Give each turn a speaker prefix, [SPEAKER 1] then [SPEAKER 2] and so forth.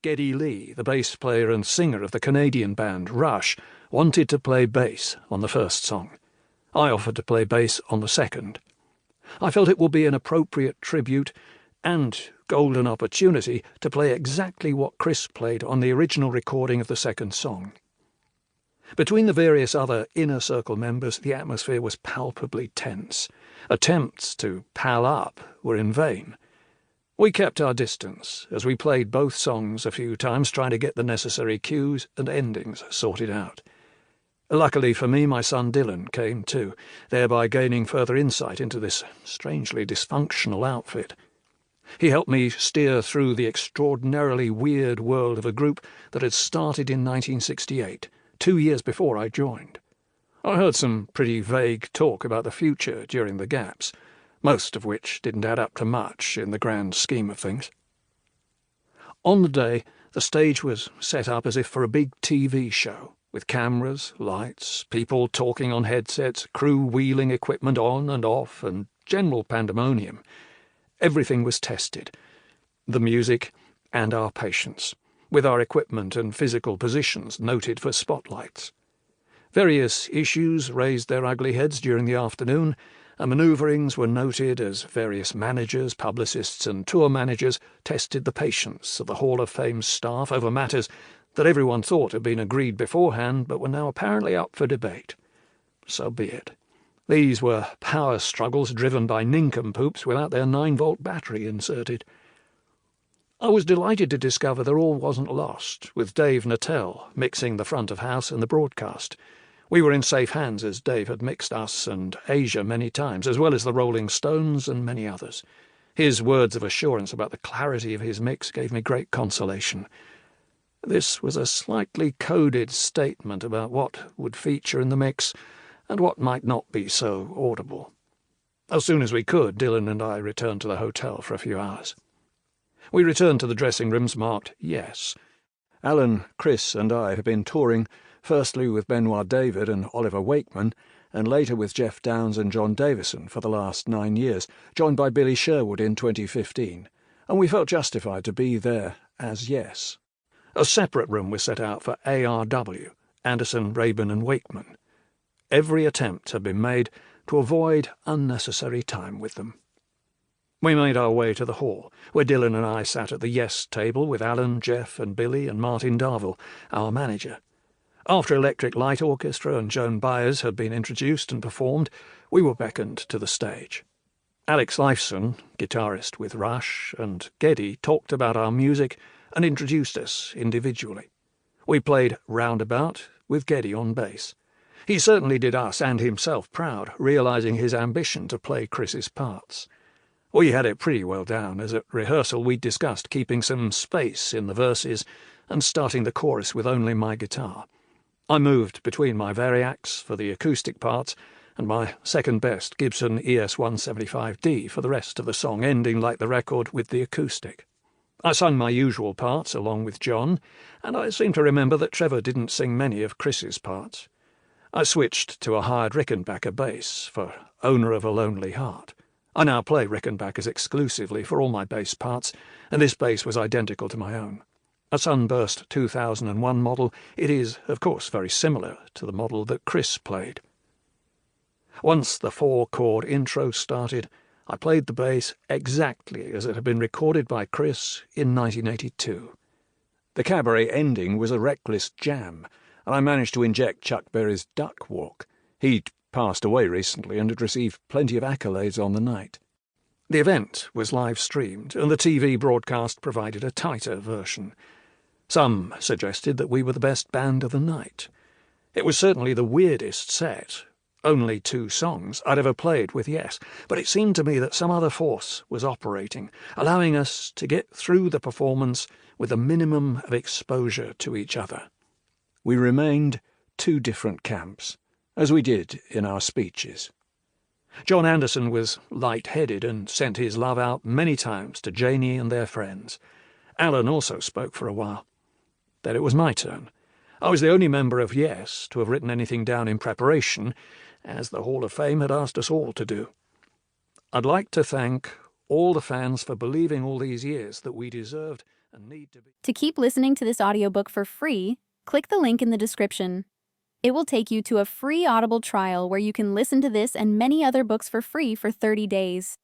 [SPEAKER 1] Geddy Lee, the bass player and singer of the Canadian band Rush, wanted to play bass on the first song. I offered to play bass on the second. I felt it would be an appropriate tribute and golden opportunity to play exactly what Chris played on the original recording of the second song. Between the various other inner circle members, the atmosphere was palpably tense. Attempts to pal up were in vain. We kept our distance as we played both songs a few times, trying to get the necessary cues and endings sorted out. Luckily for me, my son Dylan came too, thereby gaining further insight into this strangely dysfunctional outfit. He helped me steer through the extraordinarily weird world of a group that had started in 1968, 2 years before I joined. I heard some pretty vague talk about the future during the gaps, most of which didn't add up to much in the grand scheme of things. On the day, the stage was set up as if for a big TV show, with cameras, lights, people talking on headsets, crew wheeling equipment on and off, and general pandemonium. Everything was tested, the music and our patience, with our equipment and physical positions noted for spotlights. Various issues raised their ugly heads during the afternoon, and manoeuvrings were noted as various managers, publicists, and tour managers tested the patience of the Hall of Fame staff over matters that everyone thought had been agreed beforehand but were now apparently up for debate. So be it. These were power struggles driven by nincompoops without their 9-volt battery inserted. I was delighted to discover that all wasn't lost, with Dave Nattell mixing the front of house and the broadcast. We were in safe hands, as Dave had mixed us and Asia many times, as well as the Rolling Stones and many others. His words of assurance about the clarity of his mix gave me great consolation. This was a slightly coded statement about what would feature in the mix and what might not be so audible. As soon as we could, Dylan and I returned to the hotel for a few hours. We returned to the dressing rooms marked Yes. Alan, Chris and I had been touring, firstly with Benoit David and Oliver Wakeman, and later with Jeff Downes and John Davison for the last 9 years, joined by Billy Sherwood in 2015, and we felt justified to be there as Yes. A separate room was set out for ARW, Anderson, Rabin and Wakeman. Every attempt had been made to avoid unnecessary time with them. We made our way to the hall, where Dylan and I sat at the Yes table with Alan, Jeff and Billy and Martin Darville, our manager. After Electric Light Orchestra and Joan Baez had been introduced and performed, we were beckoned to the stage. Alex Lifeson, guitarist with Rush, and Geddy talked about our music and introduced us individually. We played Roundabout with Geddy on bass. He certainly did us and himself proud, realising his ambition to play Chris's parts. We had it pretty well down, as at rehearsal we'd discussed keeping some space in the verses and starting the chorus with only my guitar. I moved between my Variacs for the acoustic parts and my second-best Gibson ES-175D for the rest of the song, ending like the record with the acoustic. I sung my usual parts along with John, and I seem to remember that Trevor didn't sing many of Chris's parts. I switched to a hired Rickenbacker bass for Owner of a Lonely Heart. I now play Rickenbackers exclusively for all my bass parts, and this bass was identical to my own. A Sunburst 2001 model, it is, of course, very similar to the model that Chris played. Once the 4-chord intro started, I played the bass exactly as it had been recorded by Chris in 1982. The cabaret ending was a reckless jam, and I managed to inject Chuck Berry's Duck Walk. He'd passed away recently and had received plenty of accolades on the night. The event was live-streamed, and the TV broadcast provided a tighter version. Some suggested that we were the best band of the night. It was certainly the weirdest set, only 2 songs, I'd ever played with Yes, but it seemed to me that some other force was operating, allowing us to get through the performance with a minimum of exposure to each other. We remained 2 different camps, as we did in our speeches. John Anderson was light-headed and sent his love out many times to Janie and their friends. Alan also spoke for a while. Then it was my turn. I was the only member of Yes to have written anything down in preparation, as the Hall of Fame had asked us all to do. I'd like to thank all the fans for believing all these years that we deserved and need to be.
[SPEAKER 2] To keep listening to this audiobook for free, click the link in the description. It will take you to a free Audible trial where you can listen to this and many other books for free for 30 days.